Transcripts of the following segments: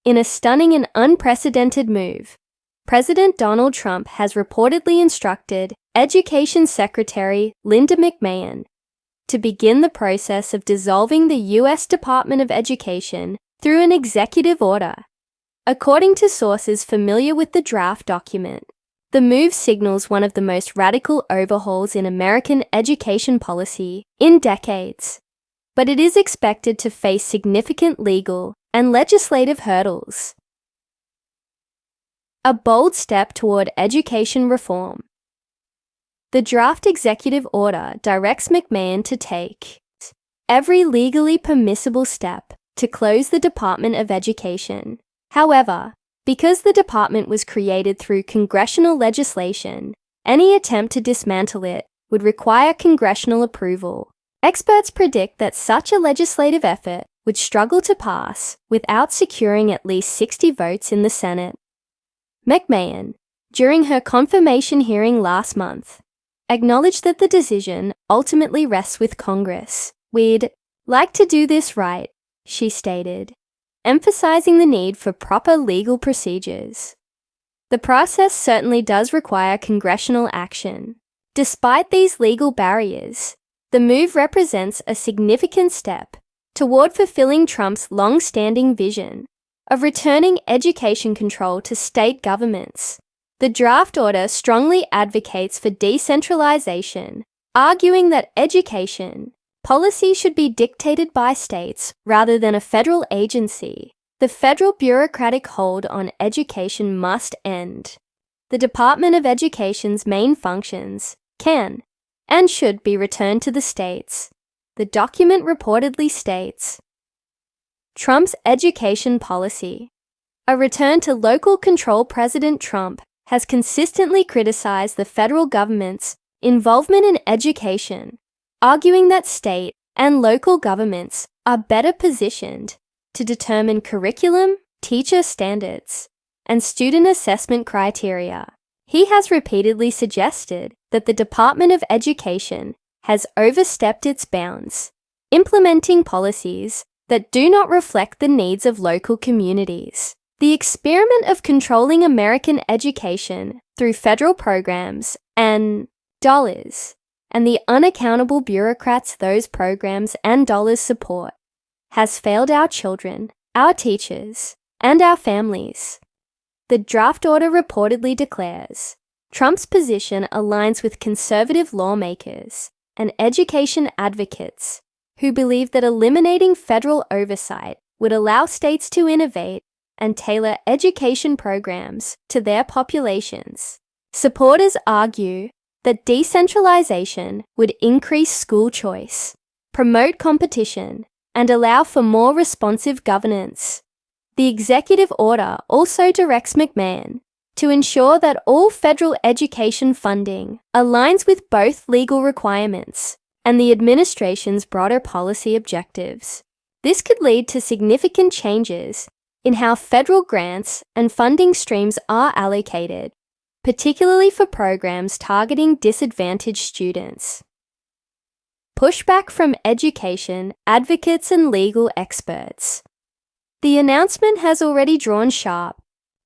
In a stunning and unprecedented move, President Donald Trump has reportedly instructed Education Secretary Linda McMahon to begin the process of dissolving the U.S. Department of Education through an executive order. According to sources familiar with the draft document, the move signals one of the most radical overhauls in American education policy in decades, but it is expected to face significant legal and legislative hurdles. A bold step toward education reform. The draft executive order directs McMahon to take every legally permissible step to close the Department of Education. However, because the department was created through congressional legislation, any attempt to dismantle it would require congressional approval. Experts predict that such a legislative effort would struggle to pass without securing at least 60 votes in the Senate. McMahon, during her confirmation hearing last month, acknowledged that the decision ultimately rests with Congress. "We'd like to do this right," she stated, emphasizing the need for proper legal procedures. The process certainly does require congressional action. Despite these legal barriers, the move represents a significant step toward fulfilling Trump's long-standing vision of returning education control to state governments. The draft order strongly advocates for decentralization, arguing that education policy should be dictated by states rather than a federal agency. The federal bureaucratic hold on education must end. The Department of Education's main functions can and should be returned to the states. The document reportedly states, Trump's education policy. A return to local control. President Trump has consistently criticized the federal government's involvement in education, arguing that state and local governments are better positioned to determine curriculum, teacher standards, and student assessment criteria. He has repeatedly suggested that the Department of Education has overstepped its bounds, implementing policies that do not reflect the needs of local communities. The experiment of controlling American education through federal programs and dollars, and the unaccountable bureaucrats those programs and dollars support, has failed our children, our teachers, and our families. The draft order reportedly declares, Trump's position aligns with conservative lawmakers and education advocates who believe that eliminating federal oversight would allow states to innovate and tailor education programs to their populations. Supporters argue that decentralization would increase school choice, promote competition, and allow for more responsive governance. The executive order also directs McMahon to ensure that all federal education funding aligns with both legal requirements and the administration's broader policy objectives. This could lead to significant changes in how federal grants and funding streams are allocated, particularly for programs targeting disadvantaged students. Pushback from education advocates and legal experts. The announcement has already drawn sharp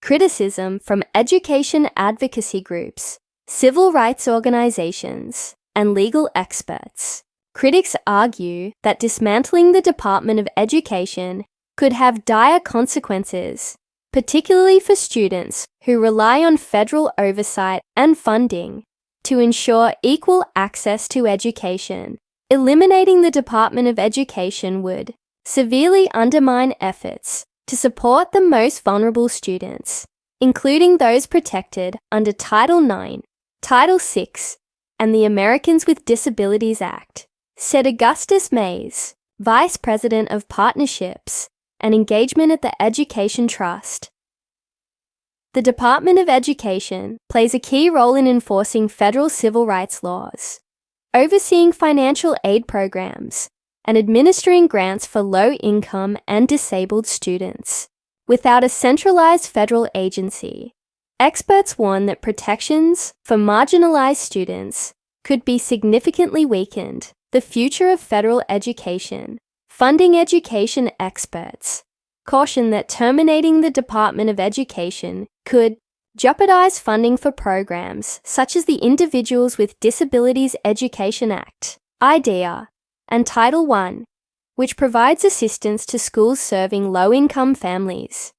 criticism from education advocacy groups, civil rights organizations, and legal experts. Critics argue that dismantling the Department of Education could have dire consequences, particularly for students who rely on federal oversight and funding to ensure equal access to education. Eliminating the Department of Education would severely undermine efforts to support the most vulnerable students, including those protected under Title IX, Title VI, and the Americans with Disabilities Act, said Augustus Mays, Vice President of Partnerships and Engagement at the Education Trust. The Department of Education plays a key role in enforcing federal civil rights laws, overseeing financial aid programs, and administering grants for low-income and disabled students. Without a centralized federal agency, experts warn that protections for marginalized students could be significantly weakened. The future of federal education. Funding education experts cautioned that terminating the Department of Education could jeopardize funding for programs such as the Individuals with Disabilities Education Act, IDEA, and Title I, which provides assistance to schools serving low-income families.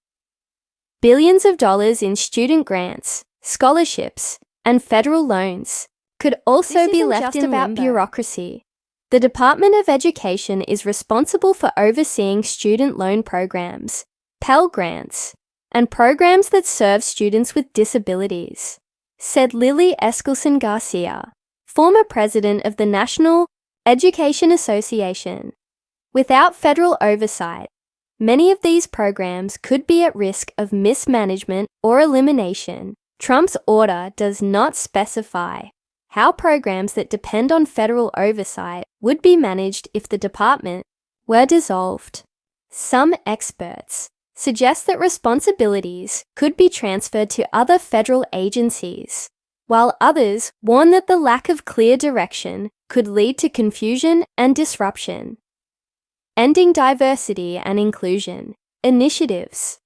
Billions of dollars in student grants, scholarships, and federal loans could also be left in about bureaucracy. The Department of Education is responsible for overseeing student loan programs, Pell Grants, and programs that serve students with disabilities, said Lily Eskelsen Garcia, former president of the National Education Association. Without federal oversight, many of these programs could be at risk of mismanagement or elimination. Trump's order does not specify how programs that depend on federal oversight would be managed if the department were dissolved. Some experts suggest that responsibilities could be transferred to other federal agencies, while others warn that the lack of clear direction could lead to confusion and disruption. Ending diversity and inclusion initiatives.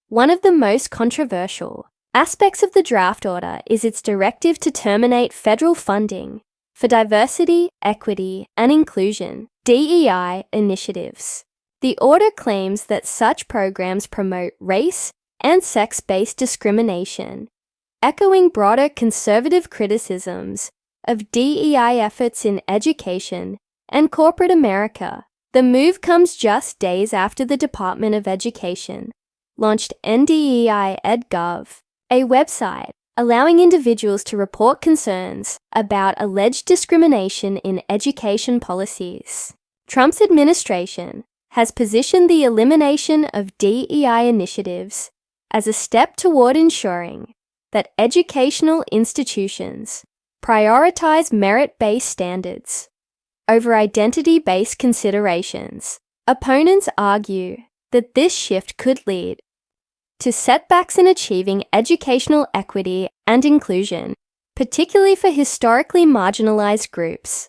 One of the most controversial aspects of the draft order is its directive to terminate federal funding for diversity, equity, and inclusion (DEI) initiatives. The order claims that such programs promote race and sex-based discrimination, echoing broader conservative criticisms of DEI efforts in education and corporate America. The move comes just days after the Department of Education launched NDEI.gov, a website allowing individuals to report concerns about alleged discrimination in education policies. Trump's administration has positioned the elimination of DEI initiatives as a step toward ensuring that educational institutions prioritize merit-based standards over identity-based considerations. Opponents argue that this shift could lead to setbacks in achieving educational equity and inclusion, particularly for historically marginalized groups.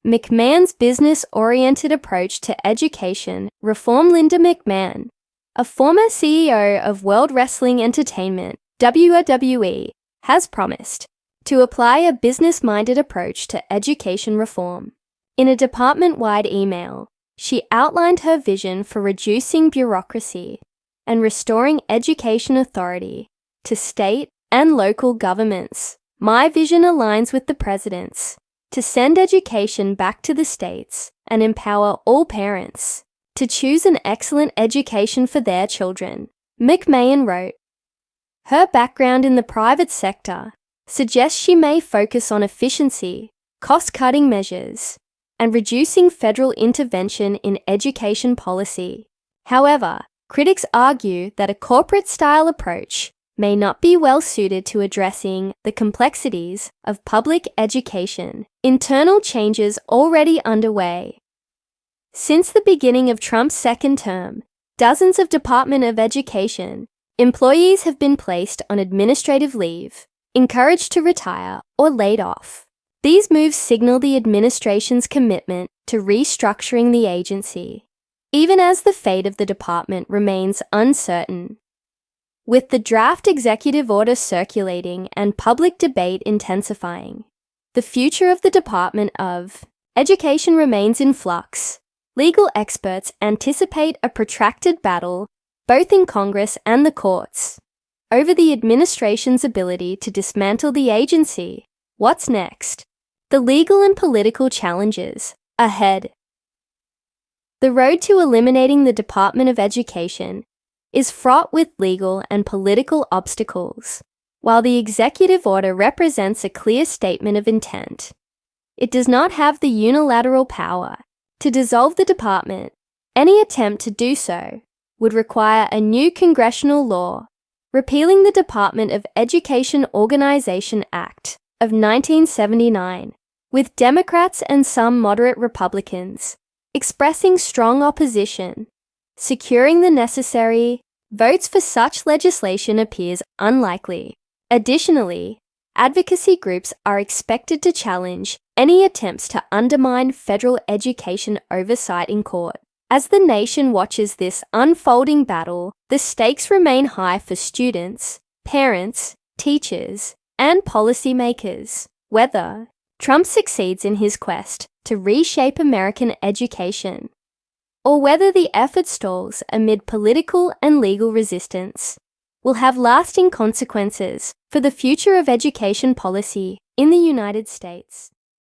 McMahon's business-oriented approach to education reform. Linda McMahon, a former CEO of World Wrestling Entertainment, WWE, has promised to apply a business-minded approach to education reform. In a department-wide email, she outlined her vision for reducing bureaucracy and restoring education authority to state and local governments. My vision aligns with the president's to send education back to the states and empower all parents to choose an excellent education for their children, McMahon wrote. Her background in the private sector suggests she may focus on efficiency, cost-cutting measures, and reducing federal intervention in education policy. However, critics argue that a corporate-style approach may not be well suited to addressing the complexities of public education. Internal changes already underway. Since the beginning of Trump's second term, dozens of Department of Education employees have been placed on administrative leave, encouraged to retire, or laid off. These moves signal the administration's commitment to restructuring the agency, even as the fate of the department remains uncertain. With the draft executive order circulating and public debate intensifying, the future of the Department of Education remains in flux. Legal experts anticipate a protracted battle, both in Congress and the courts, over the administration's ability to dismantle the agency. What's next? The legal and political challenges ahead. The road to eliminating the Department of Education is fraught with legal and political obstacles. While the executive order represents a clear statement of intent, it does not have the unilateral power to dissolve the department. Any attempt to do so would require a new congressional law repealing the Department of Education Organization Act of 1979, with Democrats and some moderate Republicans expressing strong opposition. Securing the necessary votes for such legislation appears unlikely. Additionally, advocacy groups are expected to challenge any attempts to undermine federal education oversight in court. As the nation watches this unfolding battle, the stakes remain high for students, parents, teachers, and policymakers. Whether Trump succeeds in his quest to reshape American education, or whether the effort stalls amid political and legal resistance, will have lasting consequences for the future of education policy in the United States.